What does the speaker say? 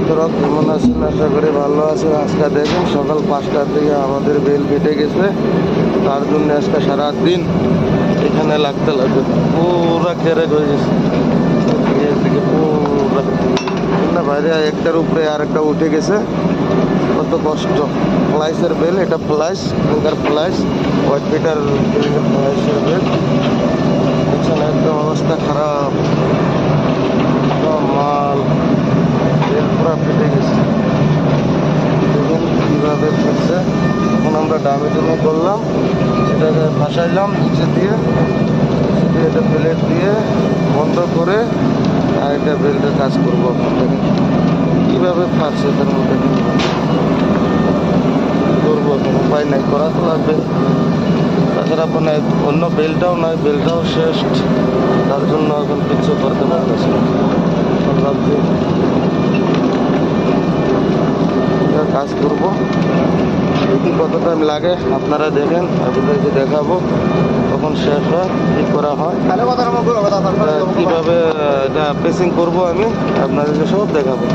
বন্ধুরা কেমন আছেন? আশা করি ভালো আছেন। আজকে দেখুন সকাল 5টার দিকে আমাদের বেল কেটে গেছে, তার জন্য আজকে সারাদিন এখানে লাগতে লাগবে। পুরা ক্যারেক হয়ে গেছে এদিকে পুরা না বাইরে, একটার উপরে আর একটা উঠে গেছে। কত কষ্ট। ফ্লাইসের বেল, এটা flies, finger flies, white peter ফ্লাইসের বেল। দেখছেন একদম অবস্থা খারাপ, একদম মাল বেল পুরা ফেটে গেছে। দেখুন কীভাবে ফেটছে। এখন আমরা ডামি টুমি করলাম, এটাকে ফাঁসাইলাম নিচে দিয়ে এটা প্লেট দিয়ে বন্ধ করে আর এটা বেল্টের কাজ করবো। আপনার থেকে কীভাবে ফাটছে তার মধ্যে করবো, এখন উপায় নাই, করা তো লাগবে। তাছাড়া আপনার অন্য বেলটাও নয়, বেলটাও শেষ, তার জন্য এখন কিছু করতে পারতেছি না। ভাবছি কাজ করবো, দেখি কত টাইম লাগে। আপনারা দেখেন, আপনাদেরকে দেখাবো তখন শেষ হয়, ঠিক করা হয়, কীভাবে এটা পেসিং করবো আমি আপনাদেরকে সব দেখাবো।